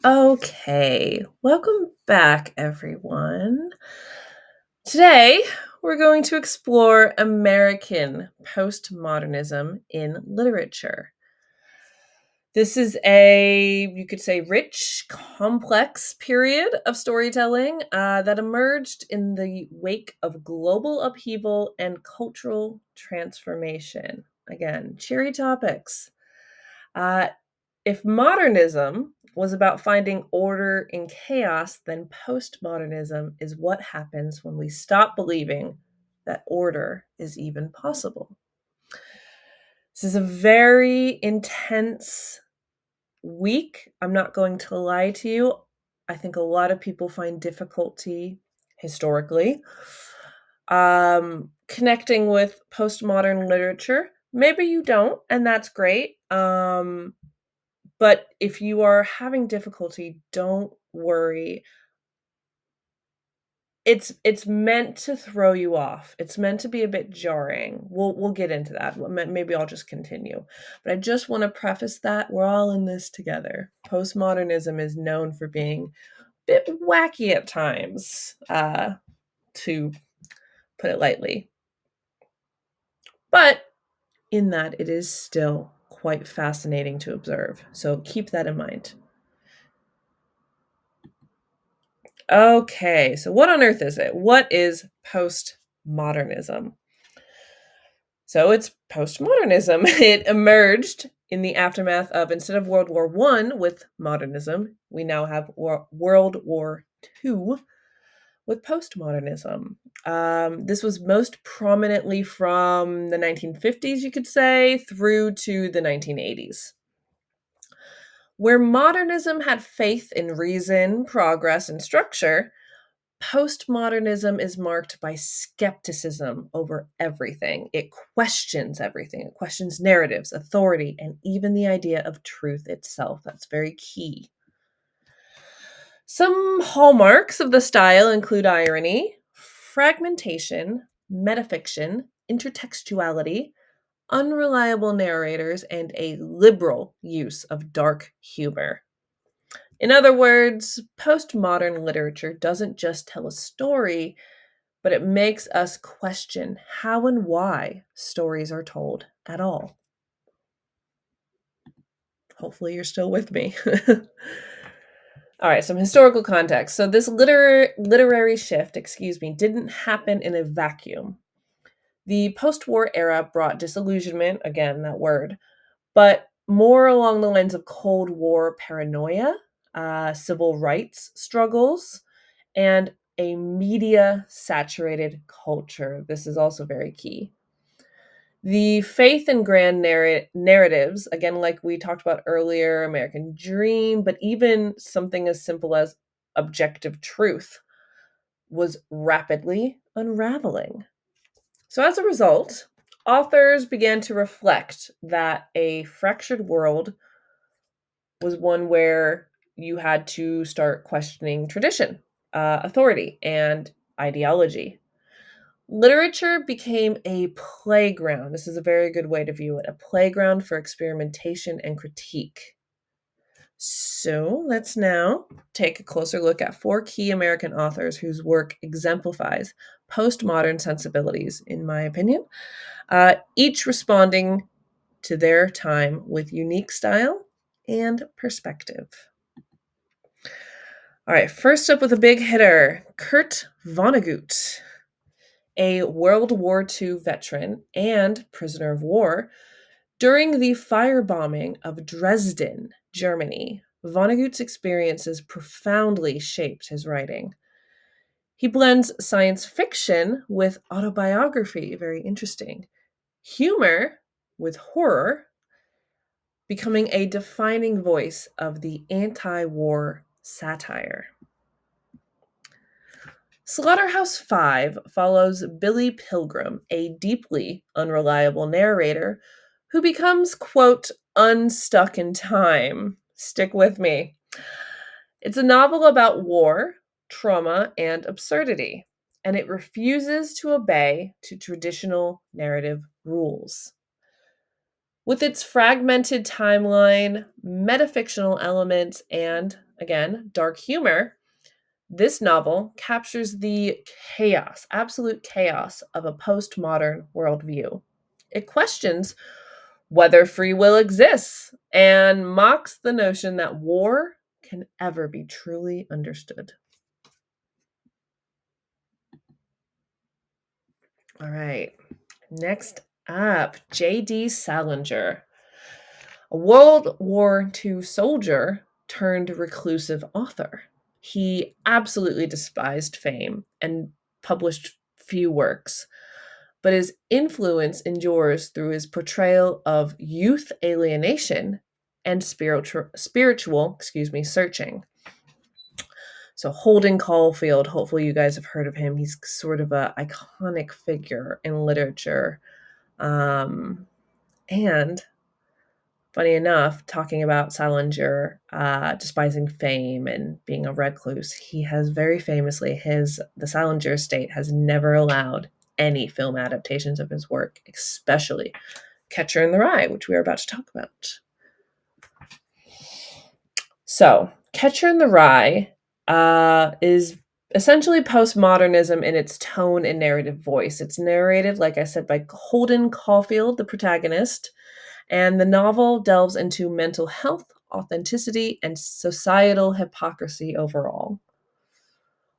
Okay, welcome back, everyone. Today, we're going to explore American postmodernism in literature. This is you could say, rich, complex period of storytelling that emerged in the wake of global upheaval and cultural transformation. Again, cheery topics. Uh, if modernism was about finding order in chaos, then postmodernism is what happens when we stop believing that order is even possible. This is a very intense week. I'm not going to lie to you. I think a lot of people find difficulty historically connecting with postmodern literature. Maybe you don't, and that's great. But if you are having difficulty, don't worry. It's meant to throw you off. It's meant to be a bit jarring. We'll get into that. Maybe I'll just continue. But I just want to preface that we're all in this together. Postmodernism is known for being a bit wacky at times, to put it lightly. But in that, it is still quite fascinating to observe. So keep that in mind. Okay, so what on earth is it? What is postmodernism? So it's postmodernism. It emerged in the aftermath of, instead of World War One with modernism, we now have World War Two with postmodernism. This was most prominently from the 1950s, you could say, through to the 1980s. Where modernism had faith in reason, progress, and structure, postmodernism is marked by skepticism over everything. It questions everything. It questions narratives, authority, and even the idea of truth itself. That's very key. Some hallmarks of the style include irony, fragmentation, metafiction, intertextuality, unreliable narrators, and a liberal use of dark humor. In other words, postmodern literature doesn't just tell a story, but it makes us question how and why stories are told at all. Hopefully, you're still with me. All right, some historical context. So, this literary shift, didn't happen in a vacuum. The post war era brought disillusionment, again, that word, but more along the lines of Cold War paranoia, civil rights struggles, and a media saturated culture. This is also very key. The faith and grand narratives, again, like we talked about earlier, American Dream, but even something as simple as objective truth, was rapidly unraveling. So, as a result, authors began to reflect that a fractured world was one where you had to start questioning tradition, authority, and ideology. Literature became a playground. This is a very good way to view it, a playground for experimentation and critique. So let's now take a closer look at four key American authors whose work exemplifies postmodern sensibilities, in my opinion, each responding to their time with unique style and perspective. All right, first up with a big hitter, Kurt Vonnegut, a World War II veteran and prisoner of war. During the firebombing of Dresden, Germany, Vonnegut's experiences profoundly shaped his writing. He blends science fiction with autobiography, very interesting, humor with horror, becoming a defining voice of the anti war satire. Slaughterhouse-Five follows Billy Pilgrim, a deeply unreliable narrator who becomes, quote, unstuck in time. Stick with me. It's a novel about war, trauma, and absurdity, and it refuses to obey to traditional narrative rules. With its fragmented timeline, metafictional elements, and again, dark humor, this novel captures the chaos, absolute chaos of a postmodern worldview. It questions whether free will exists and mocks the notion that war can ever be truly understood. All right. Next up, J.D. Salinger, a World War II soldier turned reclusive author. He absolutely despised fame and published few works, but his influence endures through his portrayal of youth alienation and spiritual searching. So Holden Caulfield, hopefully you guys have heard of him. He's sort of a iconic figure in literature. And funny enough, talking about Salinger despising fame and being a recluse, he has very famously the Salinger estate has never allowed any film adaptations of his work, especially Catcher in the Rye, which we are about to talk about. So, Catcher in the Rye is essentially postmodernism in its tone and narrative voice. It's narrated, like I said, by Holden Caulfield, the protagonist, and the novel delves into mental health, authenticity, and societal hypocrisy overall.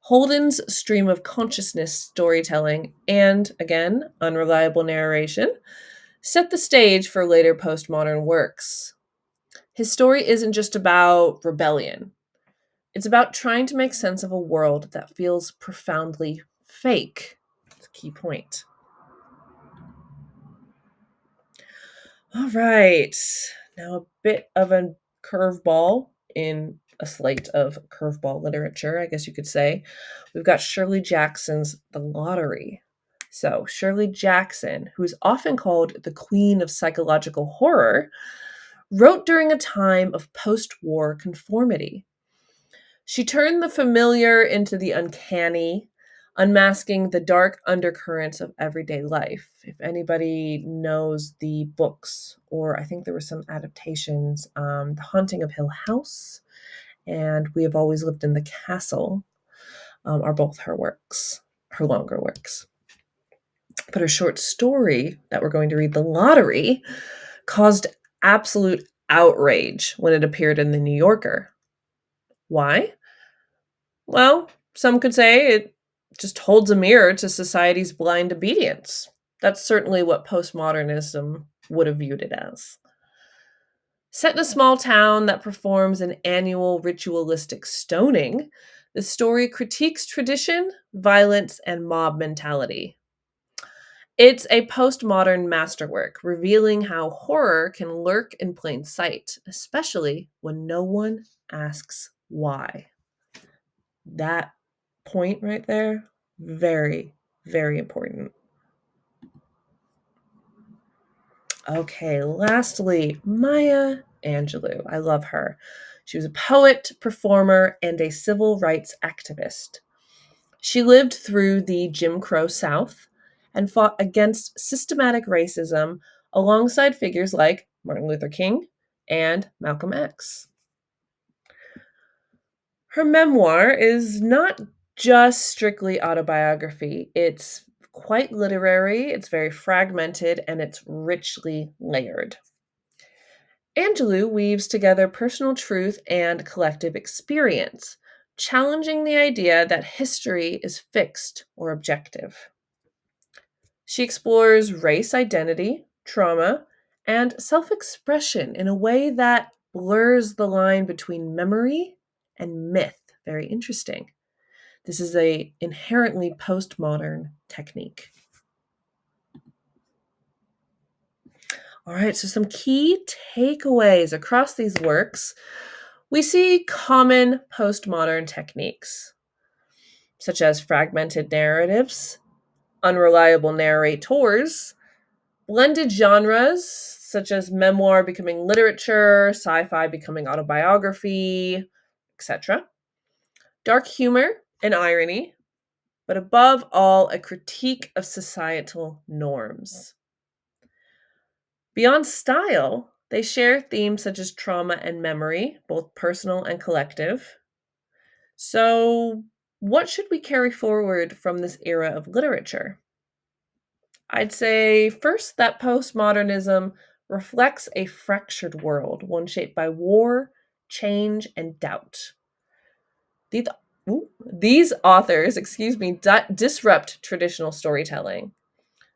Holden's stream of consciousness storytelling and, again, unreliable narration set the stage for later postmodern works. His story isn't just about rebellion, it's about trying to make sense of a world that feels profoundly fake. That's a key point. All right. Now, a bit of a curveball in a slate of curveball literature, I guess you could say. We've got Shirley Jackson's The Lottery. So, Shirley Jackson, who's often called the queen of psychological horror, wrote during a time of post war conformity. She turned the familiar into the uncanny, unmasking the dark undercurrents of everyday life. If anybody knows the books, or I think there were some adaptations, The Haunting of Hill House and We Have Always Lived in the Castle, are both her works, her longer works. But her short story that we're going to read, The Lottery, caused absolute outrage when it appeared in The New Yorker. Why? Well, some could say it just holds a mirror to society's blind obedience. That's certainly what postmodernism would have viewed it as. Set in a small town that performs an annual ritualistic stoning, the story critiques tradition, violence, and mob mentality. It's a postmodern masterwork, revealing how horror can lurk in plain sight, especially when no one asks why. That point right there, very, very important. Okay, lastly, Maya Angelou. I love her. She was a poet, performer, and a civil rights activist. She lived through the Jim Crow South and fought against systematic racism alongside figures like Martin Luther King and Malcolm X. Her memoir is not just strictly autobiography. It's quite literary, it's very fragmented, and it's richly layered. Angelou weaves together personal truth and collective experience, challenging the idea that history is fixed or objective. She explores race identity, trauma, and self expression in a way that blurs the line between memory and myth. Very interesting. This is a inherently postmodern technique. All right, so some key takeaways across these works. We see common postmodern techniques, such as fragmented narratives, unreliable narrators, blended genres, such as memoir becoming literature, sci fi becoming autobiography, etc., dark humor and irony, but above all, a critique of societal norms. Beyond style, they share themes such as trauma and memory, both personal and collective, So, what should we carry forward from this era of literature? I'd say first that postmodernism reflects a fractured world, one shaped by war, change, and doubt. These, these authors, disrupt traditional storytelling.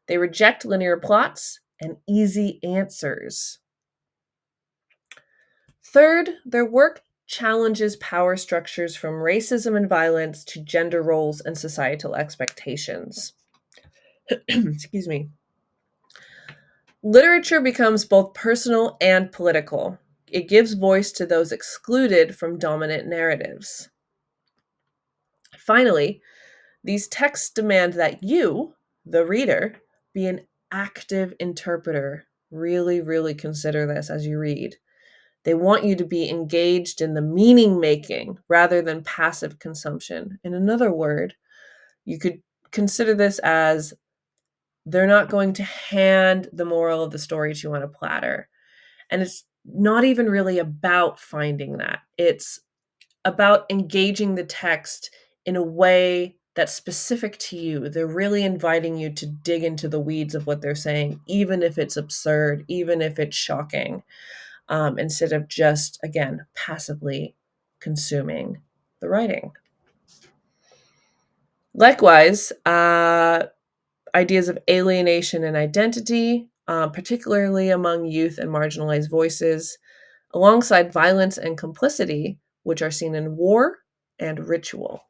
They reject linear plots and easy answers. Third, their work challenges power structures from racism and violence to gender roles and societal expectations. Excuse me. Literature becomes both personal and political. It gives voice to those excluded from dominant narratives. Finally, these texts demand that you, the reader, be an active interpreter. Really, really consider this as you read. They want you to be engaged in the meaning making rather than passive consumption. In another word, you could consider this as they're not going to hand the moral of the story to you on a platter. And it's not even really about finding that. It's about engaging the text in a way that's specific to you. They're really inviting you to dig into the weeds of what they're saying, even if it's absurd, even if it's shocking, instead of just, again, passively consuming the writing. Likewise, ideas of alienation and identity, particularly among youth and marginalized voices, alongside violence and complicity, which are seen in war and ritual.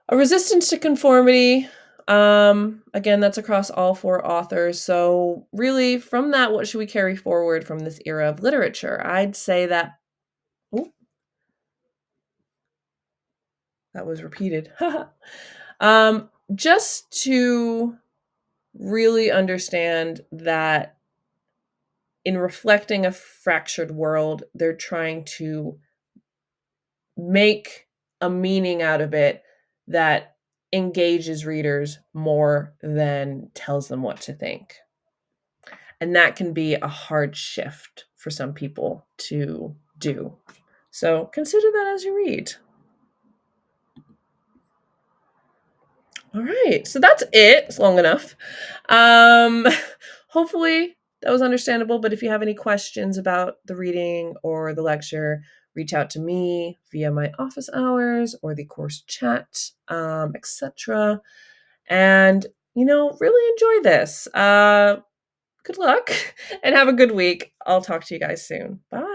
A resistance to conformity. Again, that's across all four authors. So, really, from that, what should we carry forward from this era of literature? I'd say that, oh, that was repeated. Just to really understand that in reflecting a fractured world, they're trying to make a meaning out of it that engages readers more than tells them what to think. And that can be a hard shift for some people to do. So consider that as you read. All right. So that's it. It's long enough. Um, hopefully that was understandable. But if you have any questions about the reading or the lecture, reach out to me via my office hours or the course chat, etc. And, really enjoy this. Good luck and have a good week. I'll talk to you guys soon. Bye.